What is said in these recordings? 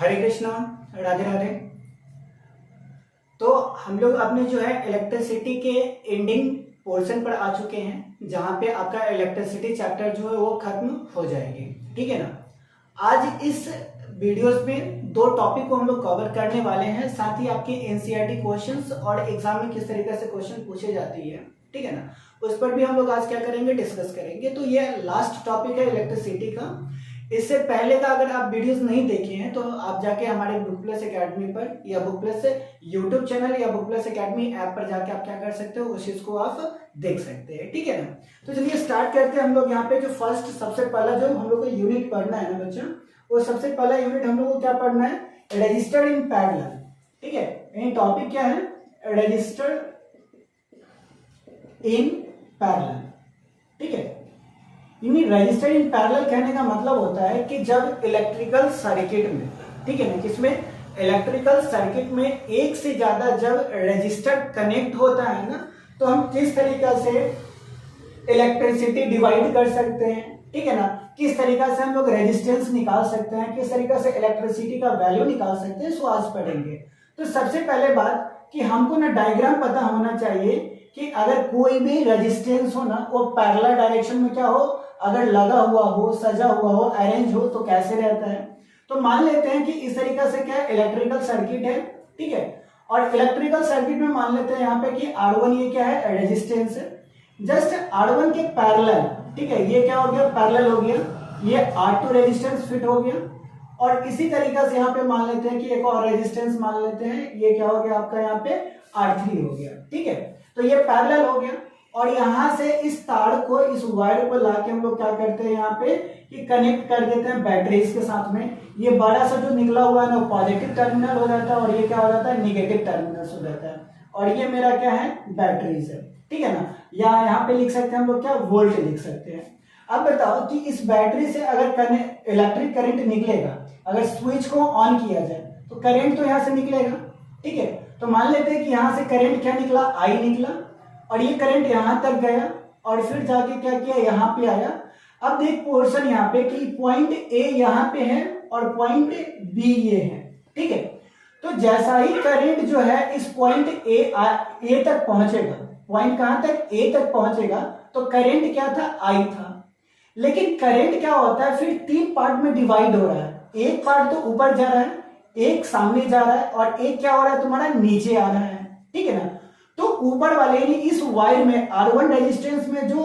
हरे कृष्णा, राधे राधे। तो हम लोग अपने जो है इलेक्ट्रिसिटी के एंडिंग पोर्शन पर आ चुके हैं, जहां पे आपका इलेक्ट्रिसिटी चैप्टर जो है वो खत्म हो जाएगी। ठीक है ना। आज इस वीडियोस में दो टॉपिक को हम लोग कवर करने वाले हैं, साथ ही आपके एनसीईआरटी क्वेश्चंस और एग्जाम में किस तरीके से क्वेश्चन पूछे जाती है, ठीक है ना, उस पर भी हम लोग आज क्या करेंगे, डिस्कस करेंगे। तो ये लास्ट टॉपिक है इलेक्ट्रिसिटी का। इससे पहले का अगर आप वीडियोस नहीं देखे हैं तो आप जाके हमारे बुक प्लस एकेडमी पर या बुक प्लस यूट्यूब चैनल या बुक प्लस एकेडमी ऐप पर जाके आप क्या कर सकते हो, उस चीज को आप देख सकते हैं। ठीक है ना। तो चलिए स्टार्ट करते हैं। हम लोग यहाँ पे जो फर्स्ट सबसे पहला जो हम लोग को यूनिट पढ़ना है ना बच्चा, वो सबसे पहला यूनिट हम लोग को क्या पढ़ना है, रजिस्टर इन पैरेलल। ठीक है, यानी टॉपिक क्या है, रजिस्टर इन पैरेलल। ठीक है, रजिस्टर इन पैरेलल कहने का मतलब होता है कि जब इलेक्ट्रिकल सर्किट में, ठीक है ना, किसमें, इलेक्ट्रिकल सर्किट में एक से ज्यादा जब रजिस्टर कनेक्ट होता है ना, तो हम किस तरीके से इलेक्ट्रिसिटी डिवाइड कर सकते हैं, ठीक है ना, किस तरीके से हम लोग रेजिस्टेंस निकाल सकते हैं, किस तरीके से इलेक्ट्रिसिटी का वैल्यू निकाल सकते हैं, सो आज पढ़ेंगे। तो सबसे पहले बात कि हमको ना डायग्राम पता होना चाहिए कि अगर कोई भी रेजिस्टेंस हो ना, वो पैरेलल डायरेक्शन में क्या हो, अगर लगा हुआ हो, सजा हुआ हो, अरेंज हो, तो कैसे रहता है। तो मान लेते हैं कि इस तरीके से क्या इलेक्ट्रिकल सर्किट है, ठीक है, और इलेक्ट्रिकल सर्किट में मान लेते हैं यहाँ पे कि R1 ये क्या है, रेजिस्टेंस है। जस्ट R1 के पैरेलल, ठीक है, ये क्या हो गया, पैरेलल हो गया, ये R2 रेजिस्टेंस फिट हो गया। और इसी तरीके से यहाँ पे मान लेते हैं कि एक और रेजिस्टेंस मान लेते हैं, ये क्या हो गया आपका यहाँ पे R3 हो गया। ठीक है, तो ये पैरेलल हो गया। और यहां से इस तार को, इस वायर को लाके हम लोग क्या करते हैं यहाँ पे कि कनेक्ट कर देते हैं बैटरीज के साथ में। ये बड़ा सा जो निकला हुआ है ना, पॉजिटिव टर्मिनल हो जाता है और ये क्या हो जाता है, निगेटिव टर्मिनल हो जाता है। और ये मेरा क्या है, बैटरीज है। ठीक है ना, या यहाँ पे लिख सकते हैं हम लोग क्या, वोल्ट लिख सकते हैं। अब बताओ कि इस बैटरी से अगर इलेक्ट्रिक करंट निकलेगा, अगर स्विच को ऑन किया जाए तो करंट तो यहाँ से निकलेगा। ठीक है, तो मान लेते हैं कि यहाँ से करंट क्या निकला, आई निकला, और ये करंट यहां तक गया और फिर जाके क्या किया, यहां पे आया। अब देख पोर्शन यहाँ पे कि पॉइंट ए यहां पे है और पॉइंट बी ये है। ठीक है, तो जैसा ही करंट जो है इस पॉइंट ए तक पहुंचेगा, पॉइंट कहां तक, ए तक पहुंचेगा, तो करंट क्या था, आई था। लेकिन करंट क्या होता है, फिर तीन पार्ट में डिवाइड हो रहा है। एक पार्ट तो ऊपर जा रहा है, एक सामने जा रहा है, और एक क्या हो रहा है तुम्हारा, नीचे आ रहा है। ठीक है ना, तो ऊपर वाले यानी इस वायर में R1 रेजिस्टेंस में जो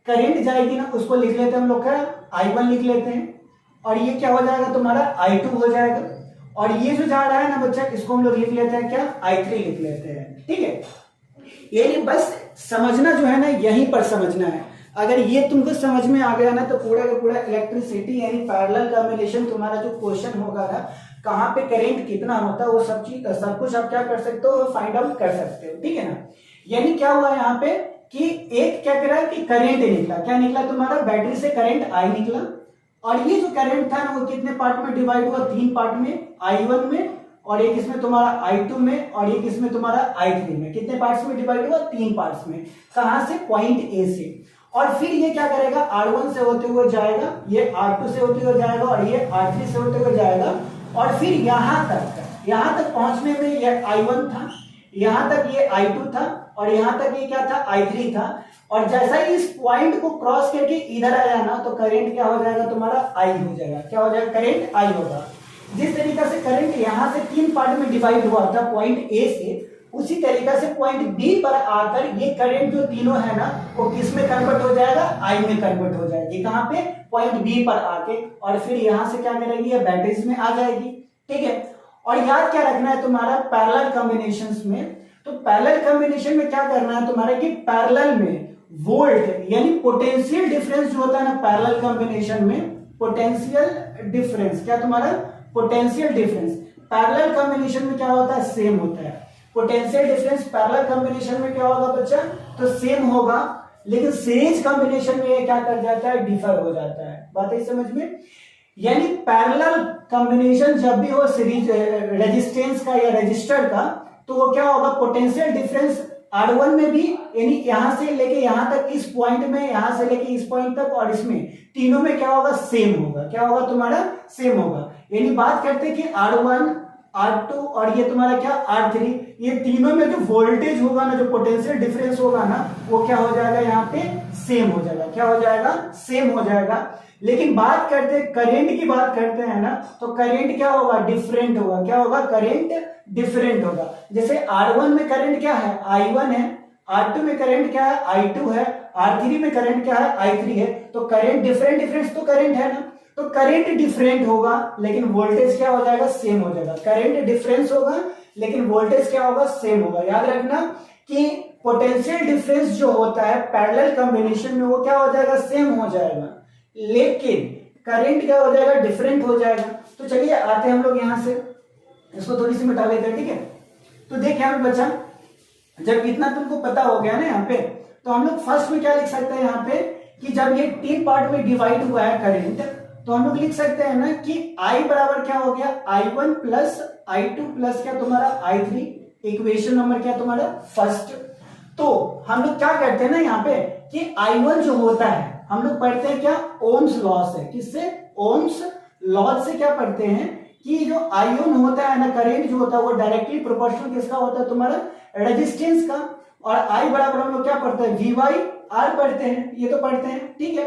करंट जाएगी ना, उसको लिख लेते हैं हम लोग क्या, I1 लिख लेते हैं। और ये क्या हो जाएगा तुम्हारा, I2 हो जाएगा। और ये जो जा रहा है ना बच्चा, इसको हम लोग लिख लेते हैं क्या, I3 लिख लेते हैं। ठीक है, ये बस समझना जो है ना, यहीं पर समझना है। अगर ये तुमको समझ में आ गया ना, तो पूरा का पूरा इलेक्ट्रिसिटी यानी पैरेलल कॉम्बिनेशन तुम्हारा जो क्वेश्चन होगा ना, कहाँ पे करंट कितना होता है, वो सब चीज सब कुछ आप क्या कर सकते हो, फाइंड आउट कर सकते हो। ठीक है ना। यानी क्या हुआ यहाँ पे कि एक क्या करा कि करंट निकला, क्या निकला तुम्हारा, बैटरी से करंट आई निकला। और ये जो करंट था ना, वो कितने पार्ट में डिवाइड हुआ, तीन पार्ट में, I1 में, और एक इसमें तुम्हारा I2 में, और एक इसमें तुम्हारा I3 में। कितने पार्ट्स में डिवाइड हुआ, तीन पार्ट्स में। कहां से, पॉइंट ए से। और फिर ये क्या करेगा, R1 से होते हुए जाएगा, ये R2 से होते हुए जाएगा, और ये R3 से होते हुए जाएगा। और फिर यहां तक पहुंचने में ये I1 था, यहां तक ये I2 था, और यहां तक ये क्या था, I3 था। और जैसा ही इस पॉइंट को क्रॉस करके इधर आया ना, तो करंट क्या हो जाएगा तुम्हारा, I हो जाएगा। क्या हो जाएगा, करंट I होगा। जिस तरीके से करंट यहां से तीन पार्ट में डिवाइड हुआ था पॉइंट ए से, उसी तरीके से पॉइंट बी पर आकर ये करंट जो तीनों है ना, वो किस में कन्वर्ट हो जाएगा, आई में कन्वर्ट हो जाएगी। कहां पे, पॉइंट बी पर आके, और फिर यहां से क्या करेगी, ये बैटरीज में आ जाएगी। ठीक है, और याद क्या रखना है तुम्हारा, पैरेलल कॉम्बिनेशंस में, तो पैरेलल कॉम्बिनेशन में क्या करना है तुम्हारा कि पैरेलल में वोल्ट यानी पोटेंशियल डिफरेंस जो होता है ना, पैरेलल कॉम्बिनेशन में पोटेंशियल डिफरेंस, क्या तुम्हारा, पोटेंशियल डिफरेंस पैरेलल कॉम्बिनेशन में क्या होता है, सेम होता है। पोटेंशियल डिफरेंस पैरेलल कॉम्बिनेशन में क्या होगा बच्चा, तो सेम होगा। लेकिन सीरीज कॉम्बिनेशन में ये क्या कर जाता है, डिफर हो जाता है। बात है समझ में। यानी पैरेलल कॉम्बिनेशन जब भी हो सीरीज रेजिस्टेंस का या रजिस्टर का, तो वो क्या होगा, पोटेंशियल डिफरेंस R1 में भी, यानी यहां से लेके यहां तक इस पॉइंट में, यहां से लेके इस पॉइंट तक और इसमें, तीनों में क्या होगा, सेम होगा। क्या होगा तुम्हारा, सेम होगा। यानी बात करते हैं कि R1, R2 और ये तुम्हारा क्या, R3, ये तीनों में जो वोल्टेज होगा ना, जो पोटेंशियल डिफरेंस होगा ना, वो क्या हो जाएगा, यहाँ पे सेम हो जाएगा। क्या हो जाएगा, सेम हो जाएगा। लेकिन बात करते हैं करंट की, बात करते हैं ना, तो करंट क्या होगा, डिफरेंट होगा। क्या होगा, करंट डिफरेंट होगा। जैसे R1 में करंट क्या है, I1 है, R2 में करंट क्या है, I2 है, R3 में करंट क्या है, I3 है। तो करंट डिफरेंट, डिफरेंस तो करंट है ना, तो करंट डिफरेंट होगा लेकिन वोल्टेज क्या हो जाएगा, सेम हो जाएगा। करंट डिफरेंस होगा लेकिन वोल्टेज क्या होगा, सेम होगा। याद रखना कि पोटेंशियल डिफरेंस जो होता है पैरेलल कॉम्बिनेशन में, वो क्या हो जाएगा, सेम हो जाएगा, लेकिन करंट क्या हो जाएगा, डिफरेंट हो जाएगा। तो चलिए आते हैं हम लोग यहां से, इसको थोड़ी सी मिटा लेते हैं, ठीक है। तो देख यहाँ पे बच्चा, जब इतना तुमको पता हो गया ना यहाँ पे, तो हम लोग फर्स्ट में क्या लिख सकते हैं यहाँ पे, कि जब ये 3 पार्ट में डिवाइड हुआ है करंट, तो हम लोग लिख सकते हैं ना कि I बराबर क्या हो गया, I1 प्लस I2 प्लस क्या तुम्हारा I3, इक्वेशन नंबर क्या तुम्हारा फर्स्ट। तो हम लोग क्या करते हैं ना यहाँ पे, कि I1 जो होता है हम लोग पढ़ते हैं क्या, ओम्स लॉ से। किससे, ओम्स लॉ से क्या पढ़ते हैं, कि जो आयन होता है ना, करंट जो होता है वो डायरेक्टली प्रोपोर्शनल किसका होता है, तुम्हारा रेजिस्टेंस का। और I बराबर हम लोग क्या पढ़ते हैं, V बाई R पढ़ते हैं, ये तो पढ़ते हैं, ठीक है।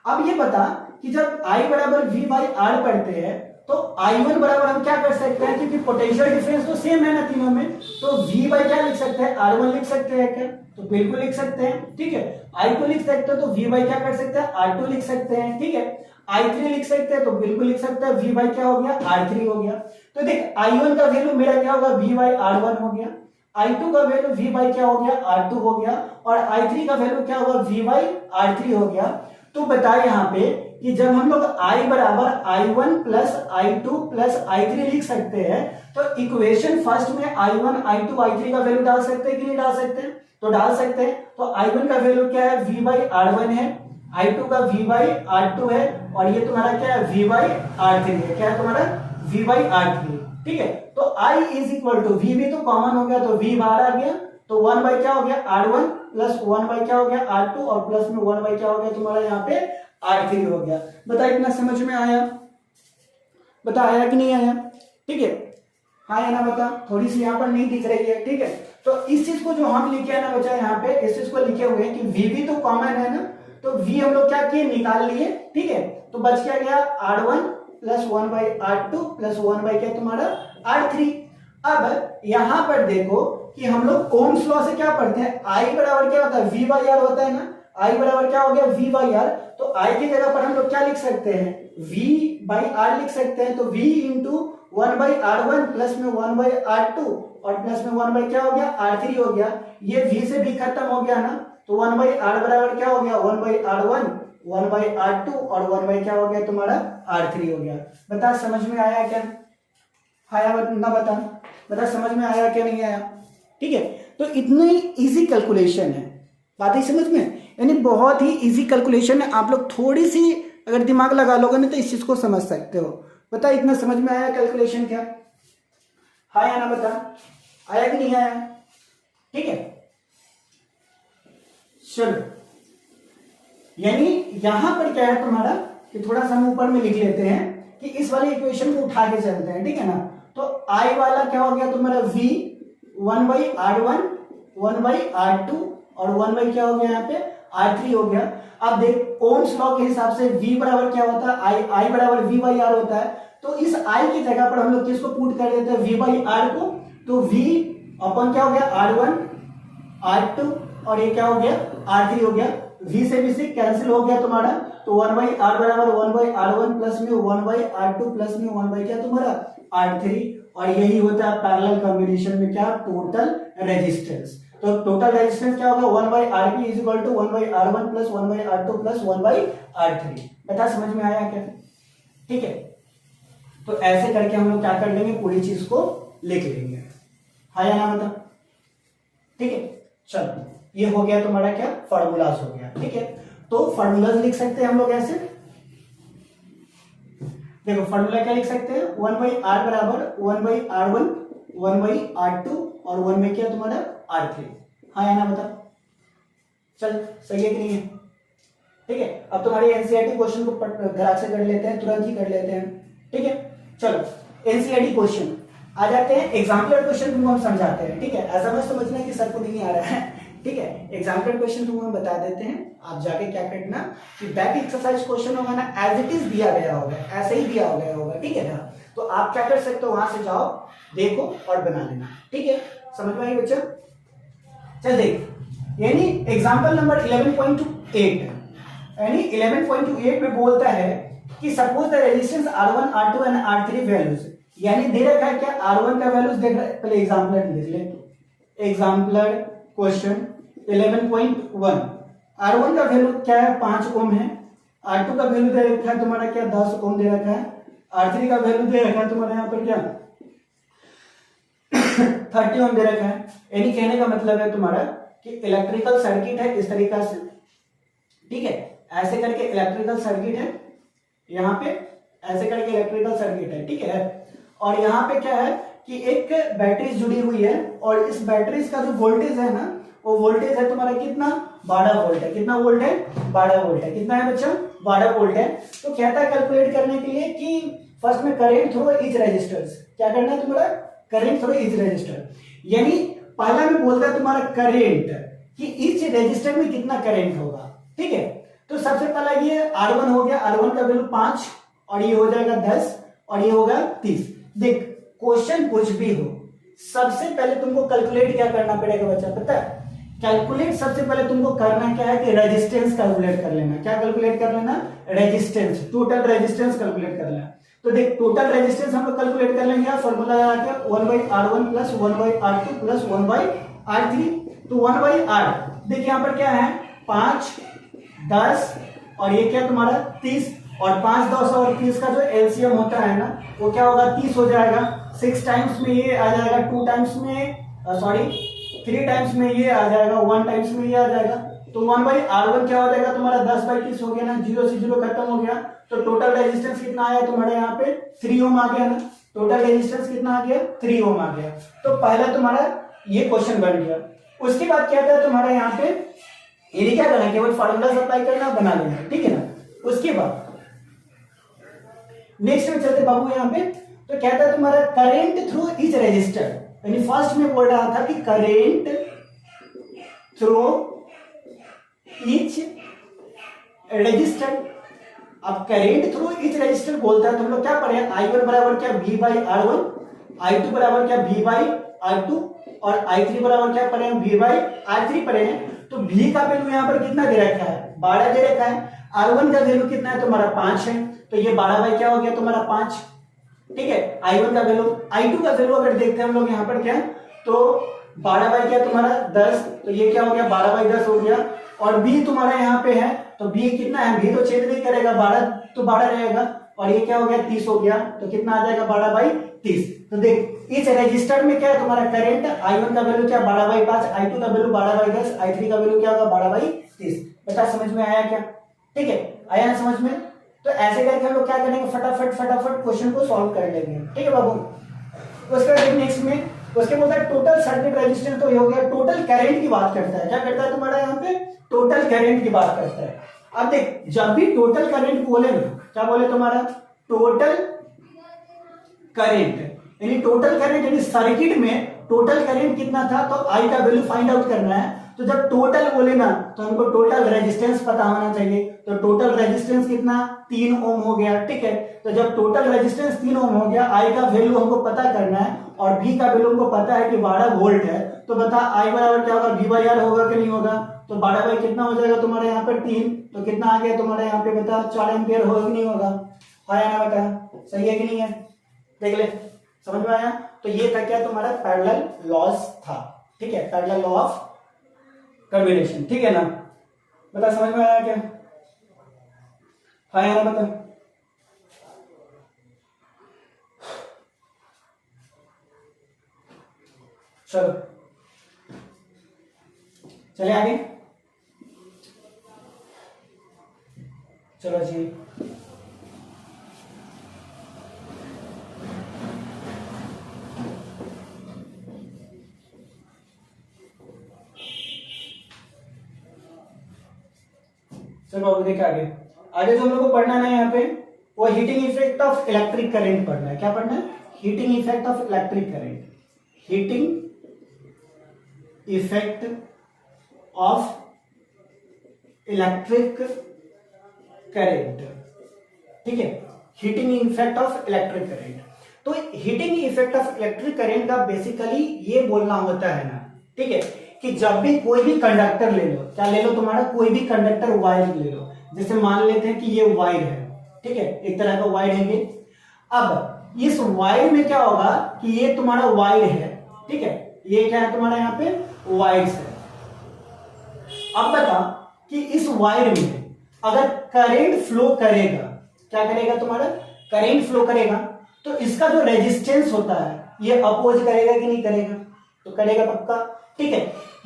अब ये बता कि जब I बराबर V बाई R पढ़ते हैं, तो I1 बराबर हम क्या कर सकते हैं, क्योंकि पोटेंशियल डिफरेंस तो सेम है ना तीनों में, तो V बाई क्या लिख सकते हैं, R1 लिख सकते हैं क्या, तो बिल्कुल लिख सकते हैं, ठीक है। I को लिख सकते हो तो V बाई क्या कर सकते हैं, R2 लिख सकते हैं, ठीक है। I3 लिख सकते हैं तो बिल्कुल लिख सकते हैं, V बाई क्या हो गया, R3 हो गया। तो देख I1 का वैल्यू मेरा क्या होगा, V बाई R1 हो गया, I2 का वैल्यू V बाई क्या हो गया, R2 हो गया, और I3 का वैल्यू क्या होगा, V बाई R3 हो गया। तो बताए यहाँ पे कि जब हम लोग I बराबर I1 plus I2 plus I3 लिख सकते हैं, तो इक्वेशन फर्स्ट में I1, I2, I3 का वैल्यू डाल सकते हैं कि नहीं डाल सकते हैं, तो डाल सकते हैं। तो I1 का वैल्यू क्या है, V बाई R1 है, I2 का V बाई R2 है, और ये तुम्हारा क्या है, V बाई R3 है। क्या है तुम्हारा, V बाई R3, ठीक है। तो I is equal to, V भी तो कॉमन हो गया, तो V बाहर आ गया, तो 1 बाई क्या हो गया, R1 प्लस 1 बाई क्या हो गया, R2, और प्लस में 1 बाई क्या हो गया तुम्हारा यहाँ पे R3 हो गया। बता इतना समझ में आया, बता आया कि नहीं आया, ठीक है। हाँ या ना बता, थोड़ी सी यहाँ पर नहीं दिख रही है, ठीक है। तो इस चीज को जो हम लिखे है ना बच्चा, यहाँ पे इस चीज को लिखे हुए हैं कि V भी तो कॉमन है ना, तो V हम लोग क्या किए, निकाल लिए, ठीक है। तो बच क्या गया, R1 plus 1 by R2 plus 1 by क्या तुम्हारा R3। अब यहां पर देखो कि हम लोग ओम्स लॉ से क्या पढ़ते हैं, I बराबर क्या होता है, V बाई R होता है ना, I बराबर क्या हो गया, V बाई R। तो I की जगह पर हम लोग क्या लिख सकते हैं, V बाई R लिख सकते हैं। तो V into 1 by R1 plus में 1 बाई R2 और प्लस में 1 बाई क्या हो गया, R3 हो गया। ये V से भी खत्म हो गया ना, तो 1 बाई R बराबर क्या हो गया, 1 बाई R1, 1 बाई R2 और 1 बाई क्या हो गया तुम्हारा R3 हो गया। बता समझ में आया क्या, आया ना, बता समझ में आया क्या नहीं आया, ठीक है। तो इतनी इजी कैलकुलेशन है, बात ही समझ में, यानी बहुत ही इजी कैलकुलेशन है। आप लोग थोड़ी सी अगर दिमाग लगा लोगे ना तो इस चीज को समझ सकते हो। बता इतना समझ में आया कैलकुलेशन क्या, हाँ या ना बता, आया कि नहीं आया, ठीक है। चलो, यानी यहां पर क्या है तुम्हारा, कि थोड़ा सा हम ऊपर में लिख लेते हैं कि इस वाले इक्वेशन को उठा के चलते हैं, ठीक है ना। तो I वाला क्या हो गया तुम्हारा, V 1 by R1, 1 by R2 और 1 बाई क्या हो गया यहाँ पे R3 हो गया। अब देख ओम्स लॉ के हिसाब से V बराबर क्या होता है, I बराबर V बाई R होता है। तो इस I की जगह पर हम लोग किसको पुट कर देते हैं, V बाई R को। तो V अपन क्या हो गया, R1 R2 और ये क्या हो गया R3 हो गया। V से भी से कैंसिल हो गया तुम्हारा, तो 1 बाई R बराबर 1 बाई R1 प्लस में 1 बाई R2 प्लस में 1 बाई क्या तुम्हारा R3। और यही होता है पैरेलल कॉम्बिनेशन में क्या, टोटल रेजिस्टेंस। तो टोटल रेजिस्टेंस क्या होगा, 1 by RP is equal to 1 by R1 plus 1 by R2 plus 1 by R3। बता समझ में आया क्या, ठीक है। तो ऐसे करके हम लोग क्या कर लेंगे, पूरी चीज को लिख लेंगे, हाँ या ना बता, ठीक है। चलो ये हो गया तुम्हारा क्या, फॉर्मूलाज हो गया, ठीक है। तो फॉर्मूलाज लिख सकते हैं हम लोग ऐसे, देखो फॉर्मूला क्या लिख सकते हैं, 1 बाई R बराबर 1 बाई R1, 1 बाई R2 और 1 बाई क्या तुम्हारा R3, हाँ या ना बता। चल सही है कि नहीं है? ठीक है, अब तुम्हारे एनसीईआरटी क्वेश्चन को घराक से कर लेते हैं, तुरंत ही कर लेते हैं। ठीक है, चलो एनसीईआरटी क्वेश्चन आ जाते हैं। एग्जाम्पलर क्वेश्चन तुमको हम समझाते हैं। ठीक है, ऐसा मत समझना कि सर को नहीं आ रहा है। ठीक है, एग्जाम्पलर क्वेश्चन तुमको हम बता देते हैं, आप जाके क्या करना कि बैक एक्सरसाइज क्वेश्चन होगा ना, एज इट इज दिया गया होगा, ऐसे ही दिया गया होगा। ठीक है ना, तो आप क्या कर सकते हो, वहां से जाओ, देखो और बना लेना। ठीक है, समझ में आई बच्चा? चल देख, यानी एग्जाम्पल नंबर 11.8, यानी 11.8 में बोलता है कि suppose the resistance R1, R2 and R3 values, यानी दे रखा है क्या, R1 का वैल्यूज देख रहा है, पहले एग्जाम्पलर देख ले। एग्जाम्पलर क्वेश्चन 11.1, R1 का वैल्यू क्या है, 5 ओम है। R2 का वैल्यू दे रखा है तुम्हारा क्या, 10 ओम दे रखा है। R3 का वैल्यू दे रखा है तुम्हारा यहाँ पर क्या 30 ओम दे रखा है। यानी कहने का मतलब है तुम्हारा कि इलेक्ट्रिकल सर्किट है इस तरीका से। ठीक है, ऐसे करके इलेक्ट्रिकल सर्किट है, यहाँ पे ऐसे करके इलेक्ट्रिकल सर्किट है। ठीक है, और यहाँ पे क्या है कि एक बैटरी जुड़ी हुई है, और इस बैटरी का जो वोल्टेज है ना, वो वोल्टेज है तुम्हारा कितना, 12 वोल्ट है। कितना वोल्ट है, 12 वोल्ट है। कितना है बच्चा, 12 वोल्ट है। तो कहता है कैलकुलेट करने के लिए कि फर्स्ट में करेंट थ्रू ईच रेजिस्टर्स, क्या करना है तुम्हारा, करेंट थ्रू ईच रेजिस्टर। यानी पहला में बोलता है तुम्हारा करेंट कि ईच रेजिस्टर में कितना करेंट होगा। ठीक है, तो सबसे पहला ये R1 हो गया, R1 का वैल्यू 5, और ये हो जाएगा 10, और ये होगा 30। देख क्वेश्चन कुछ भी हो, सबसे पहले तुमको कैलकुलेट क्या करना पड़ेगा बच्चा, पता है? कैलकुलेट सबसे पहले तुमको करना क्या है कि रेजिस्टेंस कैलकुलेट कर लेना। क्या कैलकुलेट कर लेना, रेजिस्टेंस, टोटल रेजिस्टेंस कैलकुलेट कर लेना। तो देख टोटल रेजिस्टेंस हम लोग कैलकुलेट कर लेंगे, फॉर्मूला लगा के 1/R1 plus 1/R2 plus 1/R3। तो 1/R, देख यहाँ पर क्या है, 5, 10, और ये क्या तुम्हारा 30, और 5, 10 और 30 का जो एलसीएम होता है ना, वो क्या होगा, 30 हो जाएगा। 6 टाइम्स में ये आ जाएगा, 2 टाइम्स में, सॉरी 3 टाइम्स में ये आ जाएगा, 1 टाइम्स में ये आ जाएगा। तो 1/R1 क्या हो जाएगा तुम्हारा, 10/30 हो गया ना, 0 से 0 खत्म हो गया। तो टोटल रेजिस्टेंस कितना आया तुम्हारे यहाँ पे, 3 ओम आ गया ना। टोटल रेजिस्टेंस कितना आ गया, 3 ओम आ गया। तो पहला तुम्हारा ये क्वेश्चन बन गया। उसके बाद क्या था तुम्हारे यहाँ पे, ये क्या करना, केवल फार्मूला अप्लाई करना, बना लेना। ठीक है ना। उसके बाद नेक्स्ट में चलते बाबू यहाँ पे, तो क्या था तुम्हारा करेंट थ्रू ईच रेजिस्टर, यानी फर्स्ट में बोल रहा था कि करेंट थ्रू ईच रेजिस्टर। अब करेंट थ्रू ईच रेजिस्टर बोलता है तो हम लोग क्या पढ़े, I1 बराबर क्या V/R1, I2 बराबर क्या V/R2, और I3 बराबर क्या पढ़े, V/R3 पढ़े हैं। तो V का वैल्यू यहाँ पर कितना दे रखा है, 12 दे रखा है। R1 का वैल्यू कितना है तुम्हारा, 5 है। तो ये 12 क्या हो गया तुम्हारा 5। ठीक है, I1 का वैल्यू, I2 का वैल्यू अगर देखते हैं हम लोग यहाँ पर क्या, तो 12 क्या तुम्हारा 10, तो ये क्या हो गया 12/10 हो गया। और B तुम्हारा यहाँ पे है, तो B कितना है, B तो छेद नहीं करेगा, 12 तो 12 रहेगा, और ये क्या हो गया 30 हो गया। तो कितना आ जाएगा 12/30। तो देख इस रजिस्टर में क्या है तुम्हारा करंट, I1 का वैल्यू क्या 12/5, I2 का वैल्यू 12/10, I3 का वैल्यू क्या होगा 12/30। बता समझ में आया क्या? ठीक है, आया ना समझ में? तो ऐसे करके हम लोग क्या करेंगे, फटाफट फटाफट क्वेश्चन को सॉल्व कर लेंगे। ठीक है बाबू। उसके बाद नेक्स्ट में उसके बोलता है टोटल सर्किट रेजिस्टेंस, तो ये हो गया टोटल करंट की बात करता है। क्या करता है तुम्हारा यहाँ पे, टोटल करंट की बात करता है। अब देख जब भी टोटल करंट बोले ना, क्या बोले तुम्हारा, टोटल करंट, यानी टोटल करंट, यानी सर्किट में टोटल करंट कितना था, तो आई का वैल्यू फाइंड आउट करना है। तो जब टोटल बोले ना, तो हमको टोटल रेजिस्टेंस पता होना चाहिए। तो टोटल रेजिस्टेंस कितना, 3 ओम हो गया। ठीक है, तो जब टोटल रेजिस्टेंस 3 ओम हो गया, आई का वैल्यू हमको पता करना है, और V का वैल्यू हमको पता है कि 12 वोल्ट है। तो बता I बराबर क्या होगा, V/R होगा कि नहीं होगा। तो 12 कितना हो जाएगा तुम्हारे यहाँ पर 3, तो कितना आ गया तुम्हारे यहाँ पे, बता 4 एम्पियर होगा कि नहीं होगा। आया ना बता, सही है कि नहीं है, देख ले समझ में आया। तो ये था क्या तुम्हारा पैरेलल लॉस था। ठीक है, पैरेलल लॉ ऑफ कम्युनिकेशन। ठीक है ना, बता समझ में आया क्या, आया ना बता। चलो चले आगे, चलो जी। चलो बाबू देखे आगे। आगे जो हम लोग को पढ़ना है यहाँ पे वो heating effect of electric current पढ़ना है। क्या पढ़ना है? Heating effect of electric current. Heating effect of electric current, ठीक है, heating effect of electric current. तो heating effect of electric current का बेसिकली ये बोलना होता है ना, ठीक है, कि जब भी कोई भी कंडक्टर ले लो, क्या ले लो तुम्हारा, कोई भी कंडक्टर वायर ले लो, जैसे मान लेते हैं कि ये वायर है, ठीक है, एक तरह का वायर है ये। अब इस वायर में क्या होगा कि ये तुम्हारा वायर है, ठीक है, ये क्या है तुम्हारा यहाँ पे वायर्स है। अब बता कि इस वायर में अगर करंट फ्लो करेगा, क्या करेगा तुम्हारा, करंट फ्लो करेगा, तो इसका जो रेजिस्टेंस होता है ये अपोज करेगा कि नहीं करेगा, तो करेगा पक्का, ठीक है,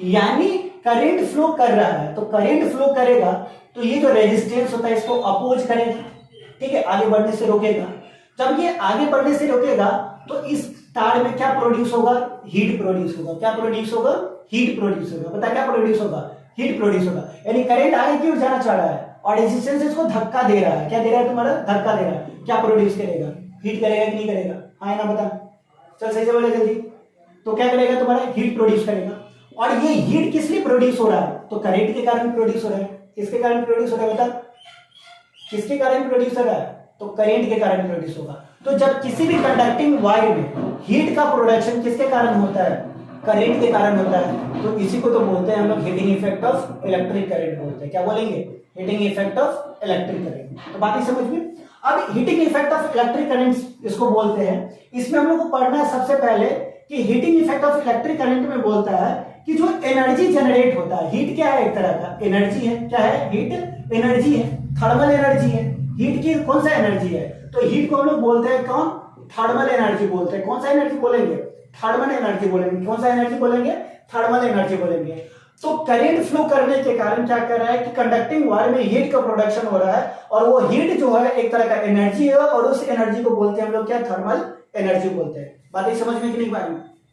यानी करंट फ्लो कर रहा है तो करंट फ्लो करेगा तो ये जो रेजिस्टेंस होता है इसको अपोज करेगा, ठीक है, आगे बढ़ने से रोकेगा। जब ये आगे बढ़ने से रोकेगा तो इस तार में क्या प्रोड्यूस होगा, हीट प्रोड्यूस होगा। क्या प्रोड्यूस होगा, हीट प्रोड्यूस होगा। पता क्या प्रोड्यूस होगा, हीट प्रोड्यूस होगा, यानी करंट आगे की ओर जाना चाह रहा है और रेजिस्टेंस इसको धक्का दे रहा है। क्या दे रहा है तुम्हारा, धक्का दे रहा है। क्या प्रोड्यूस करेगा, हीट करेगा कि नहीं करेगा, हाँ ना बता, चल सही से बोले जल्दी। तो क्या करेगा तुम्हारा, हीट प्रोड्यूस करेगा। और ये हीट किस लिए प्रोड्यूस हो रहा है, तो करंट के कारण प्रोड्यूस हो रहा है। किसके कारण प्रोड्यूस हो रहा है, बता, किसके कारण प्रोड्यूस हो रहा है, तो करंट के कारण प्रोड्यूस होगा। तो जब किसी भी कंडक्टिंग वायर में हीट का प्रोडक्शन किसके कारण होता है, करंट के कारण होता है, तो इसी को तो बोलते हैं हम लोग heating effect of electric current बोलते हैं। क्या बोलेंगे, heating effect of electric current. तो बात ही समझ में। अब heating effect of electric current इसको बोलते हैं। इसमें हम लोग को पढ़ना है सबसे पहले कि heating effect of electric current में बोलता है कि जो एनर्जी जनरेट होता है, हीट क्या है, एक तरह का एनर्जी है। क्या है, हीट एनर्जी है, थर्मल एनर्जी है। हीट की कौन सा एनर्जी है, तो हीट को हम लोग बोलते हैं कौन, थर्मल एनर्जी बोलते हैं। कौन सा एनर्जी बोलेंगे, थर्मल एनर्जी बोलेंगे। कौन सा एनर्जी बोलेंगे, थर्मल एनर्जी बोलेंगे। तो करंट फ्लो करने के कारण क्या कर रहा है कि कंडक्टिंग वायर में हीट का प्रोडक्शन हो रहा है और वो हीट जो है एक तरह का एनर्जी है और उस एनर्जी को बोलते हैं हम लोग क्या, थर्मल एनर्जी बोलते हैं। बातें समझ में कि नहीं भाई,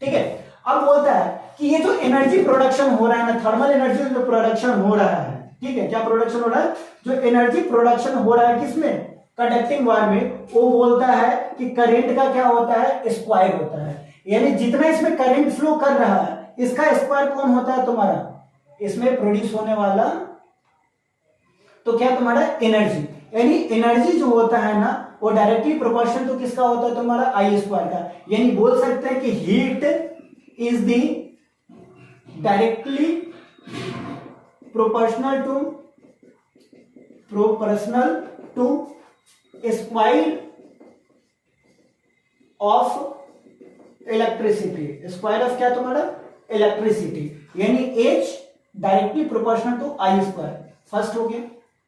ठीक है। अब बोलता है कि ये जो एनर्जी प्रोडक्शन हो रहा है ना, थर्मल एनर्जी जो प्रोडक्शन हो रहा है, ठीक है, क्या प्रोडक्शन हो रहा है, जो एनर्जी प्रोडक्शन हो रहा है किसमें, कंडक्टिंग वायर में, वो बोलता है कि करंट का क्या होता है, स्क्वायर होता है। यानी जितना इसमें करंट फ्लो कर रहा है इसका स्क्वायर कौन होता है तुम्हारा, इसमें प्रोड्यूस होने वाला, तो क्या तुम्हारा एनर्जी। यानी एनर्जी जो होता है ना वो डायरेक्टली प्रोपोर्शनल टू किसका होता है तुम्हारा, आई स्क्वायर का। यानी बोल सकते हैं कि heat is the directly proportional to square of electricity. Square of क्या तुम्हारा, इलेक्ट्रिसिटी, यानी H directly proportional to I square. First हो गया,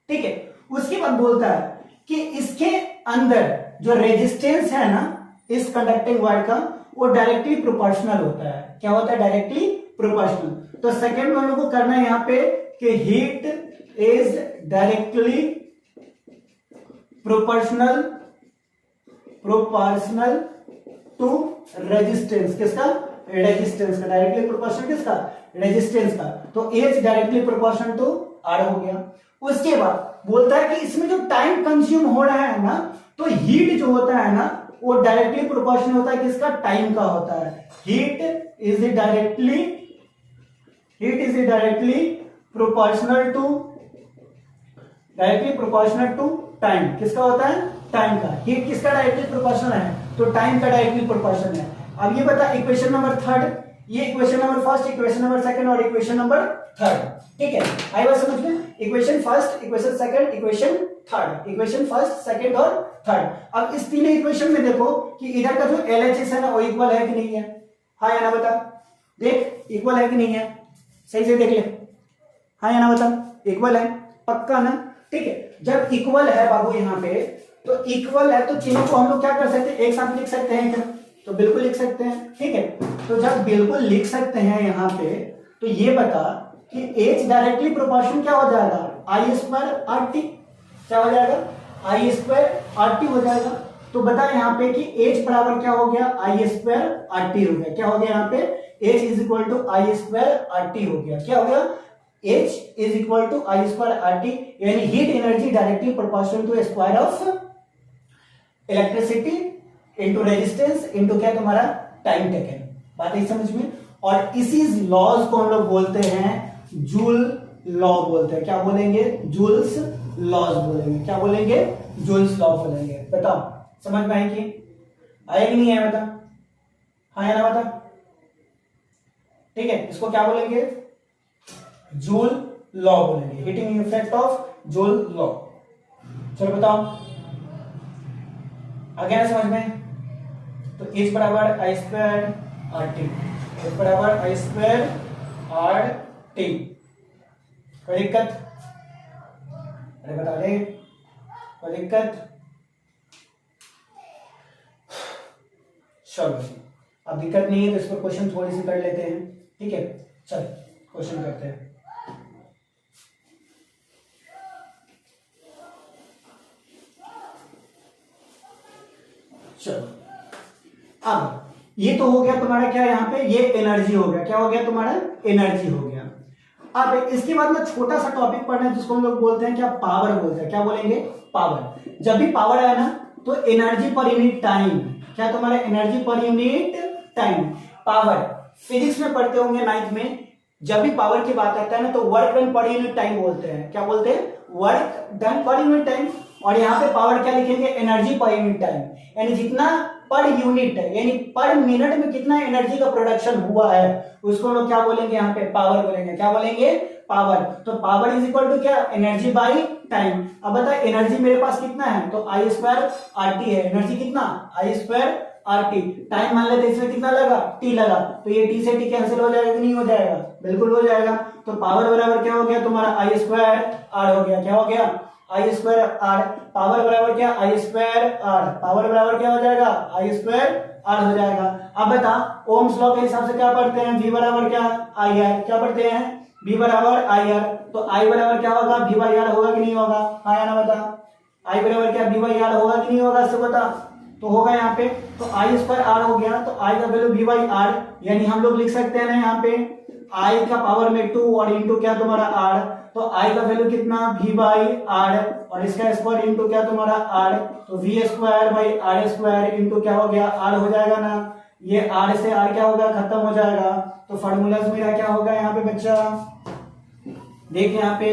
ठीक है। उसके बाद बोलता है कि इसके अंदर जो रेजिस्टेंस है ना इस कंडक्टिंग वायर का वो डायरेक्टली प्रोपोर्शनल होता है। क्या होता है, डायरेक्टली प्रोपोर्शनल। तो सेकंड में हम लोग को करना है यहां पे कि heat is directly proportional to resistance. किसका, रेजिस्टेंस का। डायरेक्टली प्रोपोर्शनल किसका, रेजिस्टेंस का। तो H directly proportional to R हो गया। उसके बाद बोलता है कि इसमें जो टाइम कंज्यूम हो रहा है ना, तो हीट जो होता है ना वो डायरेक्टली प्रोपोर्शनल होता है किसका, टाइम का होता है। Heat is directly proportional to time. किसका होता है, टाइम का। हीट किसका डायरेक्टली प्रोपोर्शनल है, तो टाइम का डायरेक्टली प्रोपोर्शनल है। अब ये बता इक्वेशन नंबर थर्ड, ये equation number first, equation number second और इक्वेशन नंबर थर्ड, ठीक है। आई बात समझ में, equation first, equation second, equation third, equation first, second और थर्ड। अब इस तीनों इक्वेशन में देखो कि इधर का जो LHS है ना वो इक्वल है कि नहीं है, हाँ या ना बता, देख इक्वल है कि नहीं है, सही से देख ले, हाँ या ना बता, इक्वल है पक्का ना, ठीक है। जब इक्वल है बाबू यहाँ पे, तो इक्वल है तो तीनों को हम लोग क्या कर सकते हैं, एक साथ लिख सकते हैं क्या, तो बिल्कुल लिख सकते हैं, ठीक है। तो जब बिल्कुल लिख सकते हैं यहाँ पे, तो ये बता कि H डायरेक्टली प्रोपोर्शनल क्या हो जाएगा, आई स्क्वायर आर टी। क्या हो जाएगा, आई स्क्वायर आर टी हो जाएगा। तो बता यहाँ पे कि H बराबर क्या हो गया, आई स्क्वायर आर टी हो गया। क्या हो गया यहाँ पे, H is equal to I square R T हो गया। क्या हो गया, H is equal to I square R T, यानी heat energy directly proportional to square of electricity into resistance into क्या तुम्हारा टाइम टेकन। बात है समझ में। और इसी लॉज को हम लोग बोलते हैं जूल लॉ बोलते हैं। क्या बोलेंगे? जूल्स लॉज बोलेंगे। क्या बोलेंगे? जूल्स लॉ बोलेंगे। बताओ समझ में आएगी? आया कि नहीं आया बता? हाँ या ना बता? ठीक है, इसको क्या बोलेंगे? जूल लॉ बोलेंगे, heating effect of joule law. चलो बताओ आ गया समझ में? तो H बराबर I square R T, H बराबर आई स्क्वायर आर टी। कोई दिक्कत? अरे बता दे, कोई दिक्कत? चलो अब दिक्कत नहीं है तो इस पर क्वेश्चन थोड़ी सी कर लेते हैं। ठीक है, चल क्वेश्चन करते हैं। चलो अब ये तो हो गया तुम्हारा क्या, यहाँ पे ये एनर्जी हो गया। क्या हो गया तुम्हारा? एनर्जी हो गया। अब इसके बाद में छोटा सा टॉपिक पढ़ना है जिसको हम लोग बोलते हैं क्या? पावर बोलते हैं। क्या बोलेंगे? पावर। जब भी पावर आया ना तो एनर्जी पर यूनिट टाइम, क्या तुम्हारा energy per unit time, power. Physics में पढ़ते होंगे 9th में, जब भी पावर की बात आता है ना तो work done per unit time बोलते हैं। क्या बोलते हैं? Work done per unit time. और यहाँ पे पावर क्या लिखेंगे? एनर्जी पर यूनिट टाइम, यानी जितना पर यूनिट है, यानी पर मिनट में कितना एनर्जी का प्रोडक्शन हुआ है उसको हम लोग क्या बोलेंगे? यहाँ पे पावर बोलेंगे। क्या बोलेंगे? पावर। तो पावर इज इक्वल टू क्या? Energy by time. अब बता एनर्जी मेरे पास कितना है? तो आई स्क्वायर आर टी है। एनर्जी कितना? आई स्क्वायर आर टी। टाइम मान लेते इसमें कितना लगा? टी लगा। तो ये टी से टी कैंसिल हो जाएगा कि नहीं हो जाएगा? बिल्कुल हो जाएगा। तो पावर बराबर क्या हो गया तुम्हारा? आई स्क्वायर आर हो गया। क्या हो गया? आई स्क्वायर आर। पावर बराबर क्या? आई स्क्वायर आर। पावर बराबर क्या हो जाएगा? आई स्क्वायर आर हो जाएगा। अब बता ओम्स लॉ के हिसाब से क्या पढ़ते हैं? वी बराबर क्या? I R. क्या पढ़ते हैं? वी बराबर आई आर। तो आई बराबर क्या होगा? वी बाई आर होगा कि नहीं होगा? हाँ या ना बता? आई बराबर क्या? वी बाई आर होगा कि नहीं होगा? इससे बता। तो होगा यहाँ पे। तो आई स्क्वायर आर हो गया, तो आई का वैल्यू वी बाई आर, यानी हम लोग लिख सकते हैं ना यहाँ पे आई का पावर में 2 और इंटू क्या तुम्हारा आर। तो आई का वैल्यू कितना? वी बाई आर, और इसका स्क्वायर इंटू क्या तुम्हारा आर। तो V square by R square into क्या हो गया? आर हो जाएगा ना। ये आर से आर क्या होगा? खत्म हो जाएगा। तो फॉर्मूलाज मेरा क्या होगा यहाँ पे बच्चा? देख यहाँ पे,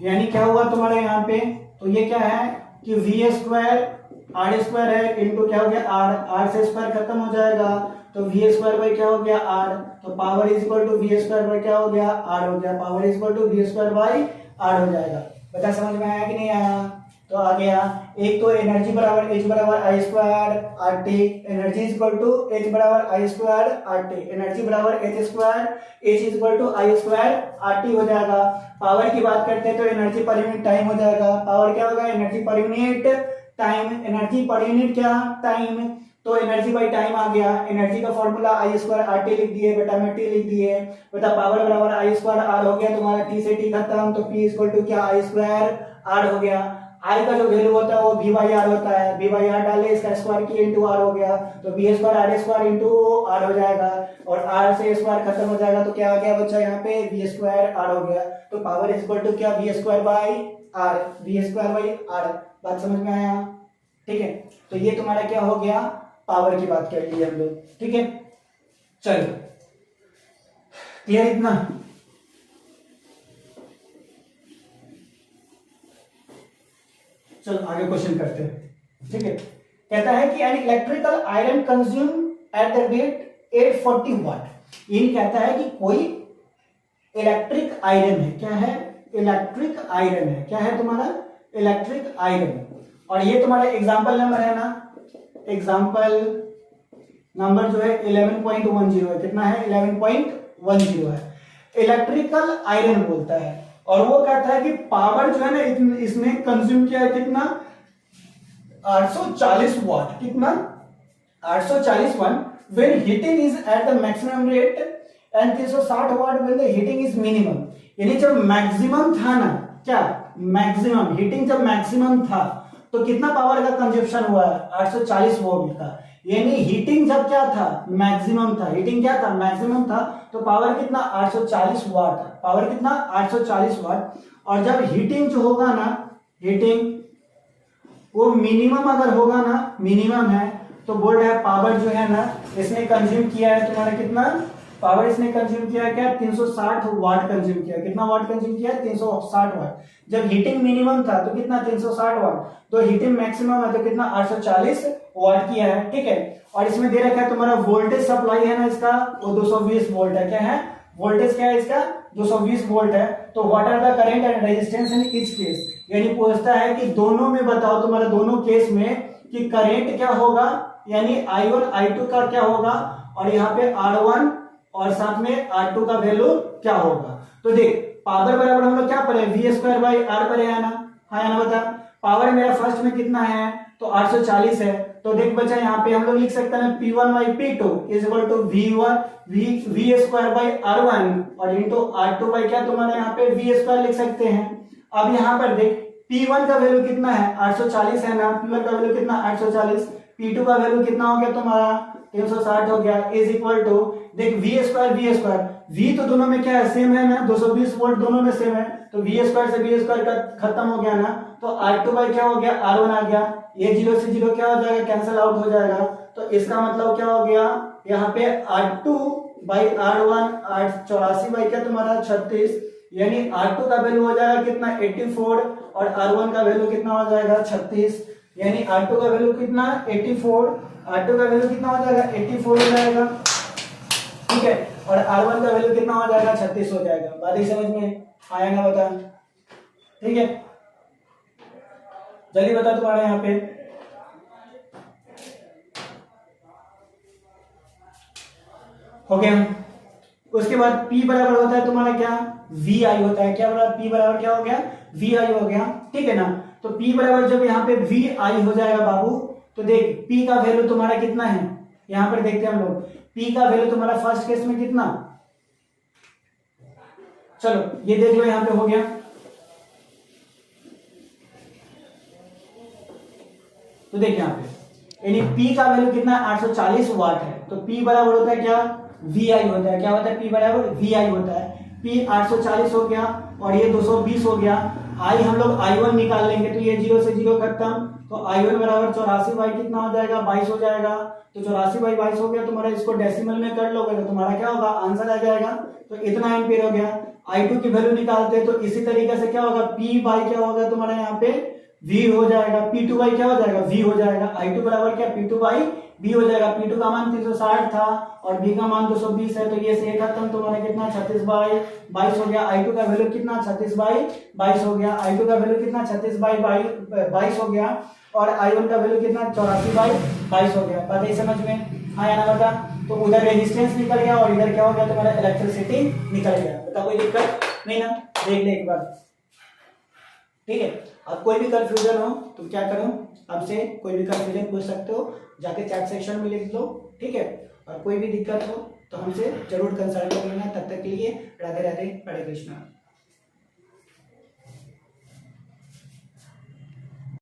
यानी क्या होगा तुम्हारा यहाँ पे? तो ये क्या है कि वी स्क्वायर आर स्क्वायर है इंटू क्या हो गया? आर। आर से स्क्वायर खत्म हो जाएगा, तो वी स्क्वायर बाई क्या हो गया? आर। तो power is equal to V square by क्या हो गया? आर हो गया। Power is equal to V square by R हो जाएगा। बता समझ में आया कि नहीं आया? तो आ गया। एक तो एनर्जी बराबर एच बराबर I square R T, energy is equal to H बराबर I square R T, energy बराबर H square, H is equal to I square R T हो जाएगा। पावर की बात करते हैं तो एनर्जी पर यूनिट टाइम हो जाएगा। पावर क्या होगा? Energy per unit time. Energy per unit क्या? टाइम। तो एनर्जी बाई टाइम आ गया। एनर्जी का formula I square R T लिख दिए, बेटा में टी लिख दिए, बेटा पावर बराबर आई स्क्वायर आर हो गया तुम्हारा, टी से टी खत्म, तो पी इक्वल टू क्या? आई स्क्वायर आर हो गया। आई का जो वैल्यू होता है वो वी बाई आर होता है, वी बाई आर डाले, इसका स्क्वायर किए इंटू आर हो गया, तो V square R square into R हो जाएगा, और आर से स्क्वायर खत्म हो जाएगा, तो क्या आ गया बच्चा यहाँ पे? वी स्क्वायर आर हो गया। तो पावर इज इक्वल टू क्या? V square by R, V square by R. बात समझ में आया? ठीक है, तो ये तुम्हारा क्या हो गया? पावर की बात कर ली हम लोग। ठीक है, चलो क्लियर इतना? चलो आगे क्वेश्चन करते हैं। ठीक है, कहता है कि an electrical iron consume at the rate 840 वाट। ये कहता है कि कोई इलेक्ट्रिक आयरन है। क्या है? इलेक्ट्रिक आयरन है। क्या है तुम्हारा? Electric iron. और ये तुम्हारा एग्जाम्पल नंबर है ना, एग्जाम्पल नंबर जो है 11.10 है। कितना है? 11.10 है। इलेक्ट्रिकल आयरन बोलता है, और वो कहता है कि पावर जो है ना इसने कंज्यूम किया है कितना? 840 वाट। कितना? 840 watt when heating is at the maximum rate, and 360 watt when the heating is minimum. यानी जब मैक्सिमम था ना, क्या मैक्सिमम हीटिंग जब मैक्सिमम था तो कितना पावर का कंजप्शन हुआ है? 840 वोल्ट का। यानी हीटिंग जब क्या था, मैक्सिमम था, हीटिंग क्या था, मैक्सिमम था, तो पावर कितना 840 वाट, पावर कितना 840 वाट। और जब हीटिंग जो होगा ना, हीटिंग वो मिनिमम अगर होगा ना, मिनिमम है, तो बोल रहा है पावर जो है ना इसने कंज्यूम किया है तुम्हारा कितना, पावर इसने कंज्यूम किया है क्या, 360 वाट कंज्यूम किया। कितना वाट कंज्यूम किया, 360 वाट। जब हीटिंग मिनिमम था तो कितना, 360 वाट, तो हीटिंग मैक्सिमम है तो कितना, 840 वाट किया है, ठीक है। और इसमें दे रखा है तुम्हारा वोल्टेज सप्लाई है ना इसका, वो 220 वोल्ट है। क्या है, वोल्टेज क्या है इसका, 220 वोल्ट है। तो what are the current and resistance in each case, यानी पूछता है कि दोनों में बताओ, तुम्हारा दोनों केस में कि करंट क्या होगा, यानी I1 I2 का क्या होगा, और यहाँ पे R1 और साथ में R2 का वैल्यू क्या होगा। तो देख पावर बराबर हम लोग क्या पढ़े, वी स्क्वायर बाई आर पढ़े है ना, हाँ ना, बता। पावर मेरा फर्स्ट में कितना है, तो 840 है। तो देख बच्चा यहाँ पे हम लोग लिख सकते हैं P1 by P2 is equal to V square by R1 और इंटू R2 बाई क्या तुम्हारा यहाँ पे वी स्क्वायर लिख सकते हैं। अब यहाँ पर देख P1 का वैल्यू कितना है, 840 है ना, P1 का वैल्यू कितना 840, P2 का वैल्यू कितना हो गया तुम्हारा 360 हो गया, इज इक्वल टू देख वी स्क्वायर वी तो दोनों में क्या है, सेम है ना, 220 वोल्ट दोनों में सेम है, तो वी स्क्वायर से वी स्क्वायर का खत्म हो गया ना, तो R2 बाई क्या हो गया, R1 आ गया, ये 0 से 0 क्या हो जाएगा, कैंसिल आउट हो जाएगा। तो इसका मतलब क्या हो गया, यहाँ पे R2 बाई R1 84 बाई क्या तुम्हारा 36, यानी R2 का वैल्यू हो जाएगा कितना 84 और R1 का वैल्यू कितना हो जाएगा 36, यानी R2 का वैल्यू कितना 84, R2 का वैल्यू कितना हो जाएगा 84 हो जाएगा, ठीक है, और R1 का वैल्यू कितना हो जाएगा 36 हो जाएगा। बात ही समझ में आया ना, बता, ठीक है, जल्दी बता तुम्हारे यहाँ पे। हो गया। उसके बाद P बराबर होता है तुम्हारा क्या, वी आई होता है, क्या बराबर, P बराबर क्या हो गया, वी आई हो गया, ठीक है ना। तो P बराबर जब यहाँ पे वी आई हो जाएगा बाबू, तो देख P का वैल्यू तुम्हारा कितना है, यहाँ पर देखते हैं हम लोग, P का वैल्यू तुम्हारा फर्स्ट केस में कितना, चलो ये देख लो यहाँ पे हो गया। तो देख यहाँ पे यानी P का वैल्यू कितना 840 वाट है, तो P बराबर होता है क्या, वी आई होता है, क्या होता है P बराबर वी आई होता है। P 840 हो गया और ये 220 हो गया, आई हम लोग I1 निकाल लेंगे, तो ये 0 से 0 खत्म, तो I1 बराबर 84 बाई कितना हो जाएगा 22 हो जाएगा, तो 84 बाई 22 हो गया तुम्हारा, इसको डेसिमल में कर लोगे तो तुम्हारा क्या होगा, आंसर आ जाएगा, तो इतना एम्पीयर हो गया। I2 की वैल्यू निकालते हैं तो इसी तरीके से क्या होगा, P बाई क्या होगा तुम्हारा यहाँ पे V हो जाएगा, P2 बाई क्या हो जाएगा V हो जाएगा, I2 बराबर क्या P2 बाई B हो जाएगा। P2 का मान 360 था और B का मान 220 है, तो ये से खत्म, तुम्हारा कितना 36 बाई 22 हो गया। I2 का वैल्यू कितना 36 बाई 22 हो गया, I2 का वैल्यू कितना 36 बाई 22 हो गया, और I1 का वैल्यू कितना 84 बाई 22 हो गया। बात है समझ में आया ना, बता। तो उधर रेजिस्टेंस निकल गया और इधर क्या हो गया तुम्हारा इलेक्ट्रिसिटी निकल गया। बता कोई दिक्कत नहीं ना, देख ले एक बार, ठीक है। अब कोई भी कंफ्यूजन हो तो क्या करो, आपसे कोई भी कंफ्यूजन पूछ सकते हो, जाके चैट सेक्शन में लिख लो, ठीक है। और कोई भी दिक्कत हो तो हमसे जरूर कंसल्ट कर लेना। तब तक के लिए राधे राधे, हरे कृष्णा।